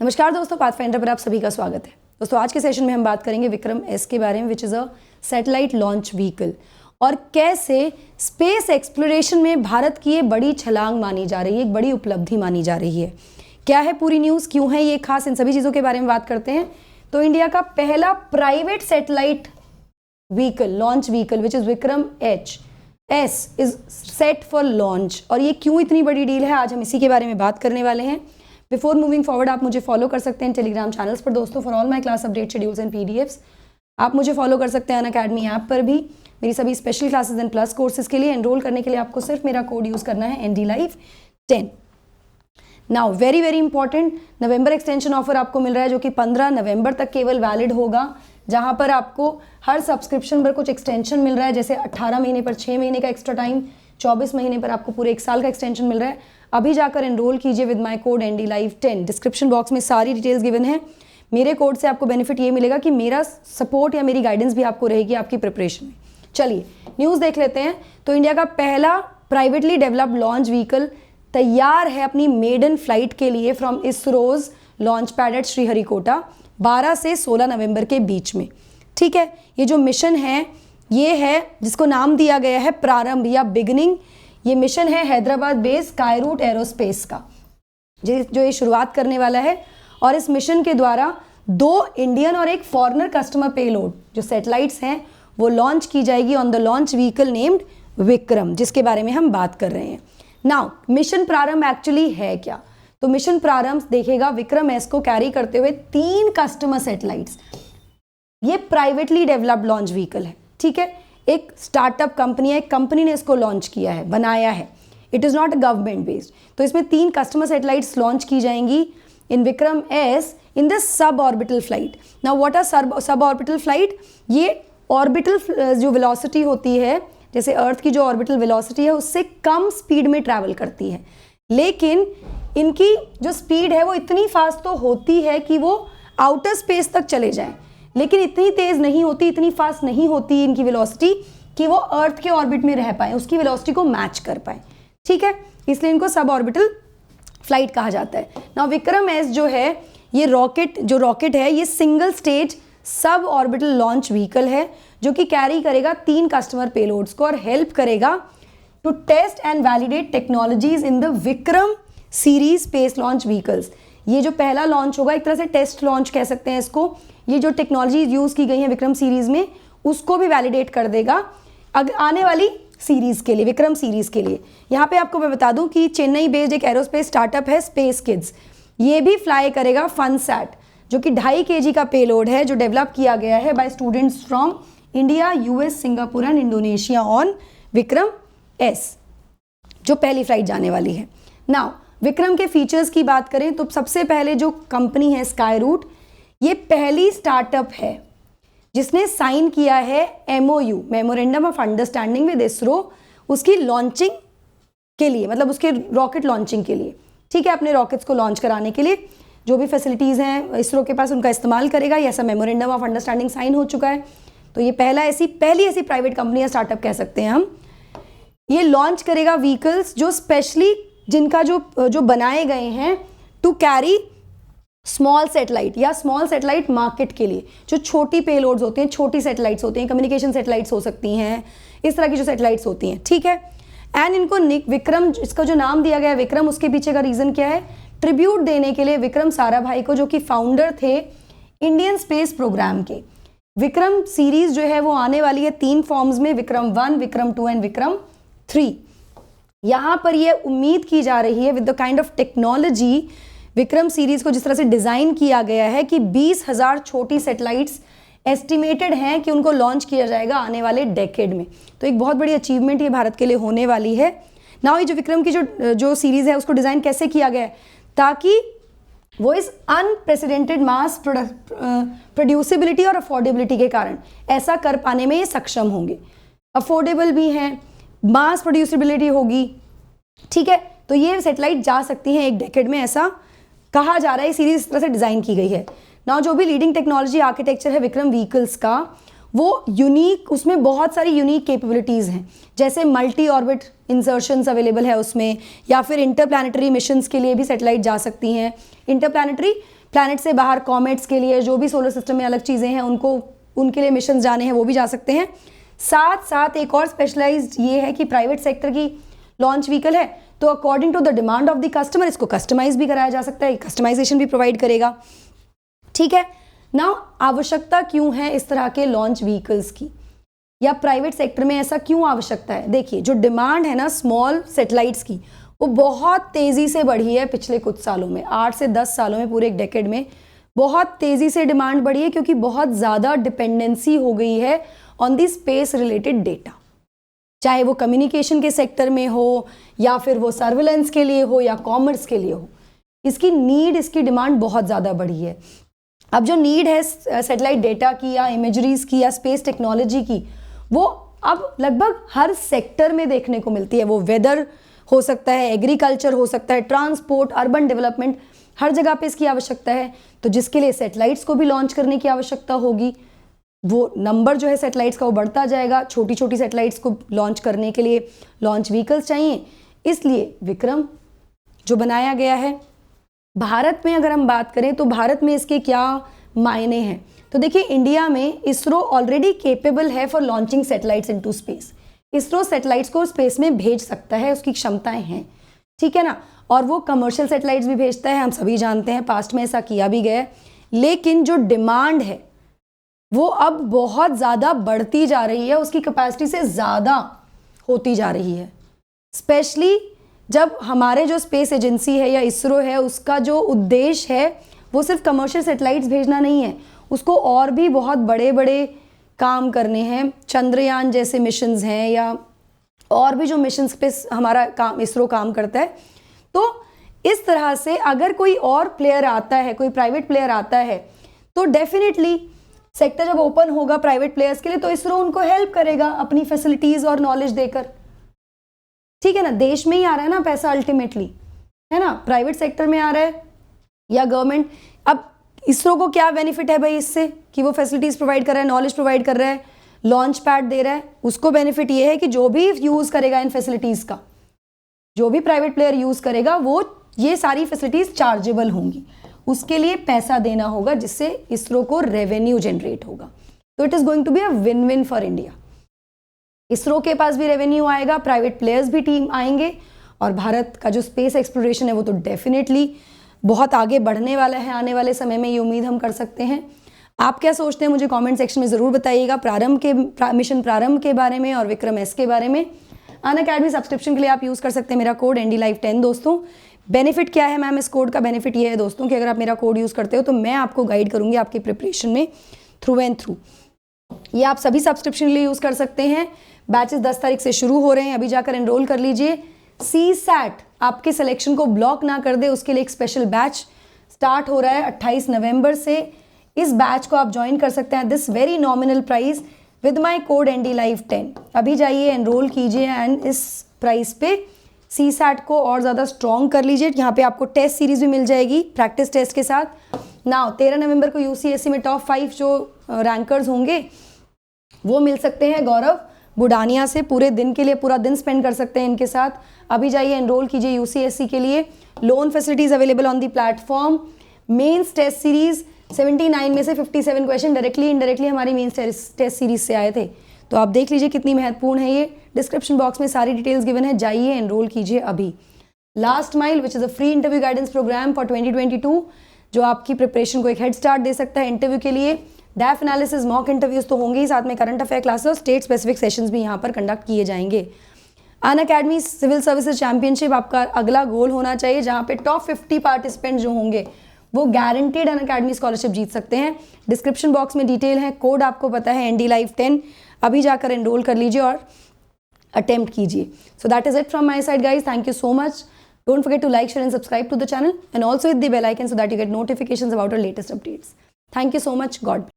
नमस्कार दोस्तों, पाथफाइंडर पर आप सभी का स्वागत है। दोस्तों आज के सेशन में हम बात करेंगे विक्रम एस के बारे में, विच is a satellite launch vehicle, और कैसे स्पेस एक्सप्लोरेशन में भारत की ये बड़ी छलांग मानी जा रही है, एक बड़ी उपलब्धि मानी जा रही है। क्या है पूरी न्यूज़, क्यों है ये खास, इन सभी चीज़ों के बारे में बात करते हैं। तो इंडिया का पहला private satellite vehicle, launch vehicle, which is Vikram S is set for launch, और ये क्यों इतनी बड़ी डील है, आज हम इसी के बारे में बात करने वाले हैं। बिफोर मूविंग फॉरवर्ड, आप मुझे फॉलो कर सकते हैं टेलीग्राम चैनल्स पर दोस्तों, for all my class update schedules and PDFs. आप मुझे फॉलो कर सकते हैं अनअकैडमी ऐप पर भी, मेरी सभी special classes and plus courses के लिए एनरोल करने के लिए आपको सिर्फ मेरा कोड यूज़ करना है NDLive10। Now very very important, November extension offer आपको मिल रहा है जो कि 15 नवंबर तक केवल वैलिड होगा, जहां पर आपको हर सब्सक्रिप्शन पर कुछ एक्सटेंशन मिल रहा है, जैसे 18 महीने पर 6 महीने का एक्स्ट्रा टाइम, 24 महीने पर आपको पूरे 1 साल का एक्सटेंशन मिल रहा है। अभी जाकर एनरोल कीजिए with my code NDLive10। Description box में सारी डिटेल्स गिवन है। मेरे कोड से आपको बेनिफिट ये मिलेगा कि मेरा सपोर्ट या मेरी गाइडेंस भी आपको रहेगी आपकी प्रिपरेशन में। चलिए न्यूज़ देख लेते हैं। तो इंडिया का पहला प्राइवेटली डेवलप्ड लॉन्च व्हीकल तैयार है अपनी मेडन फ्लाइट के लिए from ISRO's launch pad at Sriharikota 12 से 16 नवंबर के बीच में। ठीक है, ये जो मिशन है ये है जिसको नाम दिया गया है प्रारंभ या बिगिनिंग। ये मिशन है हैदराबाद बेस्ड स्काईरूट एरोस्पेस का, जो ये शुरुआत करने वाला है। और इस मिशन के द्वारा 2 इंडियन और एक फॉरेनर कस्टमर पेलोड जो सैटेलाइट्स हैं वो लॉन्च की जाएगी on the launch vehicle named Vikram, जिसके बारे में हम बात कर रहे हैं। नाउ मिशन प्रारंभ एक्चुअली है क्या? तो मिशन प्रारंभ देखेगा विक्रम एस को कैरी करते हुए 3 कस्टमर सैटेलाइट्स। ये प्राइवेटली डेवलप्ड लॉन्च व्हीकल है, ठीक है, एक स्टार्टअप कंपनी है, एक कंपनी ने इसको लॉन्च किया है, बनाया है। It is not government based. तो इसमें 3 कस्टमर सैटेलाइट्स लॉन्च की जाएंगी in Vikram S in the sub orbital flight. Now what are sub orbital flight? ये ऑर्बिटल जो वेलोसिटी होती है, जैसे अर्थ की जो ऑर्बिटल वेलोसिटी है उससे कम स्पीड में ट्रैवल करती है, लेकिन इनकी जो स्पीड है वो इतनी फास्ट तो होती है कि वो आउटर स्पेस तक चले जाएं, लेकिन इतनी तेज नहीं होती, इतनी फास्ट नहीं होती इनकी वेलोसिटी कि वो अर्थ के ऑर्बिट में रह पाए, उसकी वेलोसिटी को मैच कर पाए। ठीक है, इसलिए इनको सब ऑर्बिटल फ्लाइट कहा जाता है। नाउ विक्रम एस जो है ये रॉकेट है, ये single stage sub orbital launch vehicle है जो कि कैरी करेगा 3 कस्टमर पेलोड्स को और हेल्प करेगा to test and validate technologies in the Vikram series space launch vehicles. ये जो पहला लॉन्च होगा, एक तरह से टेस्ट लॉन्च कह सकते हैं इसको। ये जो टेक्नोलॉजी यूज़ की गई है विक्रम सीरीज में उसको भी वैलिडेट कर देगा आने वाली सीरीज के लिए, विक्रम सीरीज के लिए। यहाँ पे आपको मैं बता दूं कि चेन्नई बेस्ड एक एरोस्पेस स्टार्टअप है स्पेस किड्स, ये भी फ्लाई करेगा फनसैट जो कि 2.5 kg का पेलोड है, जो डेवलप किया गया है by students from India, US, Singapore and Indonesia on Vikram S, जो पहली फ्लाइट जाने वाली है। नाउ विक्रम के फीचर्स की बात करें तो सबसे पहले जो कंपनी है स्काईरूट, ये पहली स्टार्टअप है जिसने साइन किया है MOU, memorandum of understanding with ISRO, उसकी लॉन्चिंग के लिए, मतलब उसके रॉकेट लॉन्चिंग के लिए। ठीक है, अपने रॉकेट्स को लॉन्च कराने के लिए जो भी फैसिलिटीज़ हैं इसरो के पास उनका इस्तेमाल करेगा। ये ऐसा मेमोरेंडम ऑफ अंडरस्टैंडिंग साइन हो चुका है। तो ये पहली ऐसी प्राइवेट कंपनी या स्टार्टअप कह सकते हैं हम। ये लॉन्च करेगा व्हीकल्स जो स्पेशली जिनका जो बनाए गए हैं टू कैरी स्मॉल सैटेलाइट या स्मॉल सैटेलाइट मार्केट के लिए, जो छोटी पेलोड्स होते हैं, छोटी सैटेलाइट्स होती हैं, कम्युनिकेशन सैटेलाइट्स हो सकती हैं, इस तरह की जो सैटेलाइट्स होती हैं। ठीक है, एंड इनको विक्रम, इसका जो नाम दिया गया है विक्रम, उसके पीछे का रीज़न क्या है? ट्रिब्यूट देने के लिए विक्रम साराभाई को, जो कि फाउंडर थे इंडियन स्पेस प्रोग्राम के। विक्रम सीरीज जो है वो आने वाली है 3 फॉर्म्स में, विक्रम 1, विक्रम 2 एंड विक्रम 3। यहाँ पर ये उम्मीद की जा रही है with the kind of technology Vikram series को जिस तरह से डिज़ाइन किया गया है कि 20,000 छोटी सैटेलाइट्स एस्टिमेटेड हैं कि उनको लॉन्च किया जाएगा आने वाले डेकेड में। तो एक बहुत बड़ी अचीवमेंट ये भारत के लिए होने वाली है। नाउ ये जो विक्रम की जो सीरीज़ है उसको डिज़ाइन कैसे किया गया है ताकि वो इस अनप्रेसिडेंटेड मास प्रोड्यूसिबिलिटी और अफोर्डेबिलिटी के कारण ऐसा कर पाने में ये सक्षम होंगे। अफोर्डेबल भी हैं, मास प्रोड्यूसिबिलिटी होगी। ठीक है, तो ये सैटेलाइट जा सकती हैं 1 डेकेड में, ऐसा कहा जा रहा है। सीरीज इस तरह से डिज़ाइन की गई है। नाउ जो भी लीडिंग टेक्नोलॉजी आर्किटेक्चर है विक्रम व्हीकल्स का, वो यूनिक, उसमें बहुत सारी यूनिक कैपेबिलिटीज़ हैं, जैसे मल्टी ऑर्बिट इंसर्शंस अवेलेबल है उसमें, या फिर इंटरप्लैनेटरी मिशंस के लिए भी सैटेलाइट जा सकती हैं। इंटरप्लैनेटरी प्लैनेट से बाहर कॉमेट्स के लिए, जो भी सोलर सिस्टम में अलग चीज़ें हैं उनको, उनके लिए मिशन जाने हैं, वो भी जा सकते हैं। साथ साथ एक और स्पेशलाइज्ड ये है कि प्राइवेट सेक्टर की लॉन्च व्हीकल है तो according to the demand of the customer इसको कस्टमाइज भी कराया जा सकता है, कस्टमाइजेशन भी प्रोवाइड करेगा। ठीक है ना, आवश्यकता क्यों है इस तरह के लॉन्च व्हीकल्स की, या प्राइवेट सेक्टर में ऐसा क्यों आवश्यकता है? देखिए, जो डिमांड है ना स्मॉल सैटेलाइट्स की, वो बहुत तेज़ी से बढ़ी है पिछले कुछ सालों में, 8 से 10 सालों में, पूरे एक डेकेड में बहुत तेज़ी से डिमांड बढ़ी है, क्योंकि बहुत ज़्यादा डिपेंडेंसी हो गई है on the space related data, चाहे वो कम्युनिकेशन के सेक्टर में हो या फिर वो सर्विलेंस के लिए हो या कॉमर्स के लिए हो। इसकी नीड, इसकी डिमांड बहुत ज़्यादा बढ़ी है। अब जो नीड है सैटेलाइट डेटा की या इमेजरीज की या स्पेस टेक्नोलॉजी की, वो अब लगभग हर सेक्टर में देखने को मिलती है। वो वेदर हो सकता है, एग्रीकल्चर हो सकता है, ट्रांसपोर्ट, अर्बन डेवलपमेंट, हर जगह पे इसकी आवश्यकता है। तो जिसके लिए सैटेलाइट्स को भी लॉन्च करने की आवश्यकता होगी, वो नंबर जो है सैटेलाइट्स का वो बढ़ता जाएगा। छोटी छोटी सैटेलाइट्स को लॉन्च करने के लिए लॉन्च व्हीकल्स चाहिए, इसलिए विक्रम जो बनाया गया है। भारत में अगर हम बात करें तो भारत में इसके क्या मायने हैं, तो देखिए इंडिया में इसरो ऑलरेडी केपेबल है for launching satellites into space. ISRO satellites को स्पेस में भेज सकता है, उसकी क्षमताएं हैं, ठीक है ना। और वो कमर्शियल सैटेलाइट्स भी भेजता है, हम सभी जानते हैं, पास्ट में ऐसा किया भी गया है। लेकिन जो डिमांड है वो अब बहुत ज़्यादा बढ़ती जा रही है, उसकी कैपेसिटी से ज़्यादा होती जा रही है। स्पेशली जब हमारे जो स्पेस एजेंसी है या इसरो है, उसका जो उद्देश्य है वो सिर्फ कमर्शियल सैटेलाइट्स भेजना नहीं है, उसको और भी बहुत बड़े बड़े काम करने हैं। चंद्रयान जैसे मिशंस हैं या और भी जो मिशंस पे हमारा काम, इसरो काम करता है। तो इस तरह से अगर कोई और प्लेयर आता है, कोई प्राइवेट प्लेयर आता है, तो डेफिनेटली सेक्टर जब ओपन होगा प्राइवेट प्लेयर्स के लिए, तो इसरो उनको हेल्प करेगा अपनी फैसिलिटीज और नॉलेज देकर, ठीक है ना। देश में ही आ रहा है ना पैसा अल्टीमेटली, है ना, प्राइवेट सेक्टर में आ रहा है या गवर्नमेंट। अब इसरो को क्या बेनिफिट है भाई इससे, कि वो फैसिलिटीज प्रोवाइड कर रहा है, नॉलेज प्रोवाइड कर रहा है, लॉन्च पैड दे रहा है। उसको बेनिफिट ये है कि जो भी यूज करेगा इन फैसिलिटीज का, जो भी प्राइवेट प्लेयर यूज करेगा, वो ये सारी फैसिलिटीज चार्जेबल होंगी, उसके लिए पैसा देना होगा, जिससे इसरो को रेवेन्यू जनरेट होगा। तो it is going to be a win win for India. ISRO के पास भी रेवेन्यू आएगा, प्राइवेट प्लेयर्स भी टीम आएंगे, और भारत का जो स्पेस एक्सप्लोरेशन है वो तो डेफिनेटली बहुत आगे बढ़ने वाला है आने वाले समय में, ये उम्मीद हम कर सकते हैं। आप क्या सोचते हैं मुझे कमेंट सेक्शन में ज़रूर बताइएगा, मिशन प्रारंभ के बारे में और विक्रम एस के बारे में। अनअकैडमी सब्सक्रिप्शन के लिए आप यूज़ कर सकते हैं मेरा कोड NDLive10 दोस्तों। बेनिफिट क्या है मैम इस कोड का? बेनिफिट ये है दोस्तों कि अगर आप मेरा कोड यूज़ करते हो तो मैं आपको गाइड करूँगी आपकी प्रिपरेशन में थ्रू एंड थ्रू। ये आप सभी सब्सक्रिप्शन के लिए यूज़ कर सकते हैं। बैचेस 10 तारीख से शुरू हो रहे हैं, अभी जाकर एनरोल कर लीजिए। CSAT आपके सिलेक्शन को ब्लॉक ना कर दे, उसके लिए एक स्पेशल बैच स्टार्ट हो रहा है 28 नवंबर से। इस बैच को आप ज्वाइन कर सकते हैं this very nominal price with my code NDLive10। अभी जाइए एनरोल कीजिए एंड इस प्राइस पे CSAT को और ज़्यादा स्ट्रॉन्ग कर लीजिए। यहाँ पे आपको टेस्ट सीरीज भी मिल जाएगी प्रैक्टिस टेस्ट के साथ। नाउ 13 नवंबर को UCSC में टॉप 5 जो रैंकर्स होंगे वो मिल सकते हैं गौरव बुडानिया से। पूरे दिन के लिए पूरा दिन स्पेंड कर सकते हैं इनके साथ। अभी जाइए एनरोल कीजिए UCSC के लिए। Loan facilities available on the platform. Mains test series 79 में से 57 क्वेश्चन डायरेक्टली इनडायरेक्टली हमारी मेंस टेस्ट सीरीज से आए थे, तो आप देख लीजिए कितनी महत्वपूर्ण है ये। डिस्क्रिप्शन बॉक्स में सारी डिटेल्स गिवन है, जाइए एनरोल कीजिए अभी। Last mile which is a free interview guidance programme for 2022 जो आपकी प्रिपरेशन को एक हेड स्टार्ट दे सकता है इंटरव्यू के लिए। डैफ एनालिसिस, मॉक इंटरव्यूज तो होंगे ही, साथ में करंट अफेयर क्लासेस और स्टेट स्पेसिफिक सेशंस भी यहाँ पर कंडक्ट किए जाएंगे। अनअकैडमी सिविल सर्विसेज चैंपियनशिप आपका अगला गोल होना चाहिए, जहाँ पे टॉप 50 पार्टिसिपेंट जो होंगे वो गारंटेड अनअकैडमी स्कॉलरशिप जीत सकते हैं। डिस्क्रिप्शन बॉक्स में डिटेल है, कोड आपको पता है NDLive10। अभी जाकर एनरोल कर लीजिए और अटेम्प्ट कीजिए। So that is it from my side guys, thank you so much. Don't forget to like, share and subscribe to the channel and also hit the bell icon so that you get notifications about our latest updates. Thank you so much. God bless.